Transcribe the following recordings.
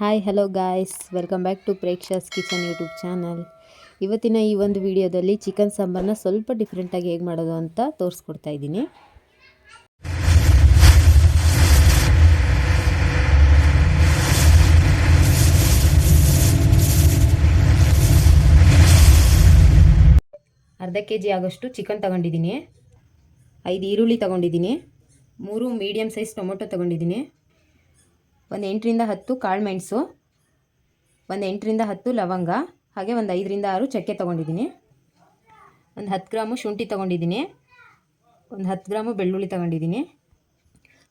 Hi hello guys, welcome back to Preksha's kitchen YouTube channel. ಇವತ್ತಿನ ಈ ಒಂದು ವಿಡಿಯೋದಲ್ಲಿ ಚಿಕನ್ ಸಾಂಬಾರನ್ನ ಸ್ವಲ್ಪ ಡಿಫ್ರೆಂಟಾಗಿ ಹೇಗೆ ಮಾಡೋದು ಅಂತ ತೋರಿಸ್ಕೊಡ್ತಾ ಇದ್ದೀನಿ. ಅರ್ಧ kg ಆಗೋಷ್ಟು ಚಿಕನ್ ತಗೊಂಡಿದ್ದೀನಿ. 5 ಈರುಳ್ಳಿ ತಗೊಂಡಿದ್ದೀನಿ. 3 ಮೀಡಿಯಮ್ ಸೈಜ್ ಟೊಮೊಟೊ ತಗೊಂಡಿದ್ದೀನಿ. ಒಂದು 8ರಿಂದ 10 ಕಾಳು ಮೆಣಸು, ಒಂದು 8ರಿಂದ 10 ಲವಂಗ, ಹಾಗೆ ಒಂದು 5ರಿಂದ 6 ಚಕ್ಕೆ ತೊಗೊಂಡಿದ್ದೀನಿ. ಒಂದು 10 ಗ್ರಾಮು ಶುಂಠಿ ತೊಗೊಂಡಿದ್ದೀನಿ. ಒಂದು 10 ಗ್ರಾಮು ಬೆಳ್ಳುಳ್ಳಿ ತೊಗೊಂಡಿದ್ದೀನಿ.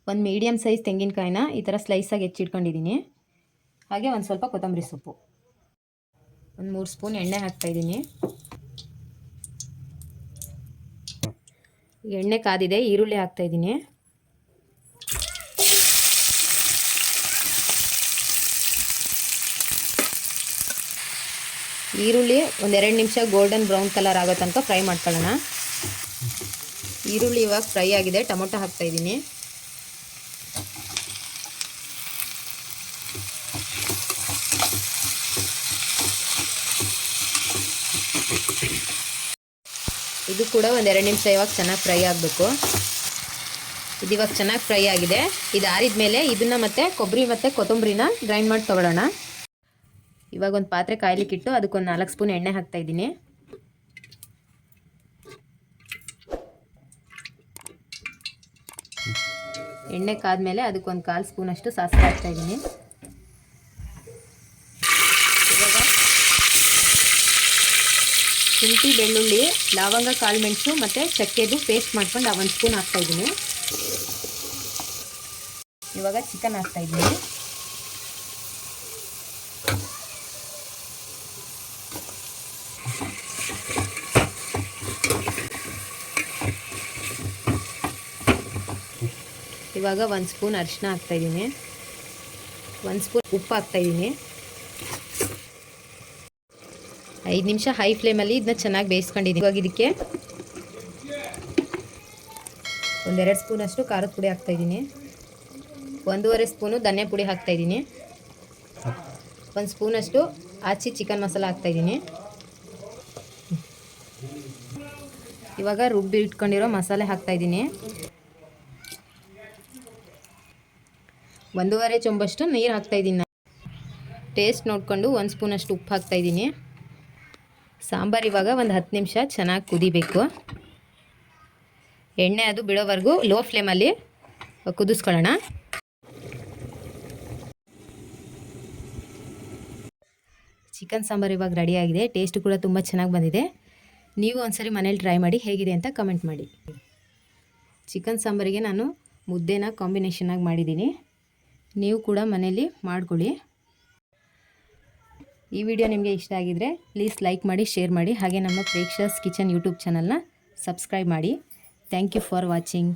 ಒಂದು ಮೀಡಿಯಮ್ ಸೈಜ್ ತೆಂಗಿನಕಾಯಿನ ಈ ಥರ ಸ್ಲೈಸಾಗಿ ಹೆಚ್ಚಿಟ್ಕೊಂಡಿದ್ದೀನಿ. ಹಾಗೆ ಒಂದು ಸ್ವಲ್ಪ ಕೊತ್ತಂಬರಿ ಸೊಪ್ಪು. ಒಂದು 3 ಸ್ಪೂನ್ ಎಣ್ಣೆ ಹಾಕ್ತಾಯಿದ್ದೀನಿ. ಎಣ್ಣೆ ಕಾದಿದೆ, ಈರುಳ್ಳಿ ಹಾಕ್ತಾಯಿದ್ದೀನಿ. ಈರುಳ್ಳಿ ಒಂದು 2 ನಿಮಿಷ ಗೋಲ್ಡನ್ ಬ್ರೌನ್ ಕಲರ್ ಆಗೋ ತನಕ ಫ್ರೈ ಮಾಡ್ಕೊಳ್ಳೋಣ. ಈರುಳ್ಳಿ ಇವಾಗ ಫ್ರೈ ಆಗಿದೆ. ಟೊಮೊಟೊ ಹಾಕ್ತಾಯಿದ್ದೀನಿ. ಇದು ಕೂಡ ಒಂದು 2 ನಿಮಿಷ ಇವಾಗ ಚೆನ್ನಾಗಿ ಫ್ರೈ ಆಗಬೇಕು. ಇದು ಇವಾಗ ಚೆನ್ನಾಗಿ ಫ್ರೈ ಆಗಿದೆ. ಇದು ಆರಿದ ಮೇಲೆ ಇದನ್ನು ಮತ್ತೆ ಕೊಬ್ಬರಿ ಮತ್ತು ಕೊತ್ತಂಬರಿನ ಗ್ರೈಂಡ್ ಮಾಡಿ ತೊಗೊಳ್ಳೋಣ. ಇವಾಗ ಒಂದು ಪಾತ್ರೆ ಕಾಯ್ಲಿಕ್ಕಿಟ್ಟು ಅದಕ್ಕೊಂದು 4 ಸ್ಪೂನ್ ಎಣ್ಣೆ ಹಾಕ್ತಾಯಿದ್ದೀನಿ. ಎಣ್ಣೆ ಕಾದ್ಮೇಲೆ ಅದಕ್ಕೊಂದು 1/4 ಸ್ಪೂನಷ್ಟು ಸಾಸಿವೆ ಹಾಕ್ತಾಯಿದ್ದೀನಿ. ಇವಾಗ ಶುಂಠಿ, ಬೆಳ್ಳುಳ್ಳಿ, ಲವಂಗ, ಕಾಳು ಮೆಣಸು ಮತ್ತು ಚಕ್ಕೆದು ಪೇಸ್ಟ್ ಮಾಡ್ಕೊಂಡು 1 ಸ್ಪೂನ್ ಹಾಕ್ತಾಯಿದ್ದೀನಿ. ಇವಾಗ ಚಿಕನ್ ಹಾಕ್ತಾಯಿದ್ದೀನಿ. ಇವಾಗ 1 ಸ್ಪೂನ್ ಅರಿಶಿನ ಹಾಕ್ತಾಯಿದ್ದೀನಿ. 1 ಸ್ಪೂನ್ ಉಪ್ಪು ಹಾಕ್ತಾಯಿದ್ದೀನಿ. 5 ನಿಮಿಷ ಹೈ ಫ್ಲೇಮಲ್ಲಿ ಇದನ್ನ ಚೆನ್ನಾಗಿ ಬೇಯಿಸ್ಕೊಂಡಿದ್ದೀನಿ. ಇವಾಗ ಇದಕ್ಕೆ 1-2 ಸ್ಪೂನಷ್ಟು ಖಾರದ ಪುಡಿ ಹಾಕ್ತಾಯಿದ್ದೀನಿ. 1.5 ಸ್ಪೂನು ಧನಿಯಾ ಪುಡಿ ಹಾಕ್ತಾಯಿದ್ದೀನಿ. 1 ಸ್ಪೂನಷ್ಟು ಆಚಿ ಚಿಕನ್ ಮಸಾಲ ಹಾಕ್ತಾಯಿದ್ದೀನಿ. ಇವಾಗ ರುಬ್ಬಿ ಇಟ್ಕೊಂಡಿರೋ ಮಸಾಲೆ ಹಾಕ್ತಾಯಿದ್ದೀನಿ. 1.5 ಚೊಂಬಷ್ಟು ನೀರು ಹಾಕ್ತಾಯಿದ್ದೀನಿ. ಟೇಸ್ಟ್ ನೋಡಿಕೊಂಡು 1 ಸ್ಪೂನಷ್ಟು ಉಪ್ಪು ಹಾಕ್ತಾಯಿದ್ದೀನಿ. ಸಾಂಬಾರು ಇವಾಗ ಒಂದು 10 ನಿಮಿಷ ಚೆನ್ನಾಗಿ ಕುದಿಬೇಕು. ಎಣ್ಣೆ ಅದು ಬಿಡೋವರೆಗೂ ಲೋ ಫ್ಲೇಮಲ್ಲಿ ಕುದಿಸ್ಕೊಳ್ಳೋಣ. ಚಿಕನ್ ಸಾಂಬಾರು ಇವಾಗ ರೆಡಿಯಾಗಿದೆ. ಟೇಸ್ಟ್ ಕೂಡ ತುಂಬ ಚೆನ್ನಾಗಿ ಬಂದಿದೆ. ನೀವು ಒಂದ್ಸರಿ ಮನೇಲಿ ಟ್ರೈ ಮಾಡಿ ಹೇಗಿದೆ ಅಂತ ಕಮೆಂಟ್ ಮಾಡಿ. ಚಿಕನ್ ಸಾಂಬಾರಿಗೆ ನಾನು ಮುದ್ದೆನ ಕಾಂಬಿನೇಷನಾಗಿ ಮಾಡಿದ್ದೀನಿ. ನೀವು ಕೂಡ ಮನೇಲಿ ಮಾಡ್ಕೊಳ್ಳಿ. ಈ ವಿಡಿಯೋ ನಿಮಗೆ ಇಷ್ಟ ಆಗಿದರೆ ಪ್ಲೀಸ್ ಲೈಕ್ ಮಾಡಿ, ಶೇರ್ ಮಾಡಿ, ಹಾಗೆ ನಮ್ಮ ಪ್ರೇಕ್ಷಾಸ್ ಕಿಚನ್ ಯೂಟ್ಯೂಬ್ ಚಾನಲ್ನ ಸಬ್ಸ್ಕ್ರೈಬ್ ಮಾಡಿ. Thank you for watching.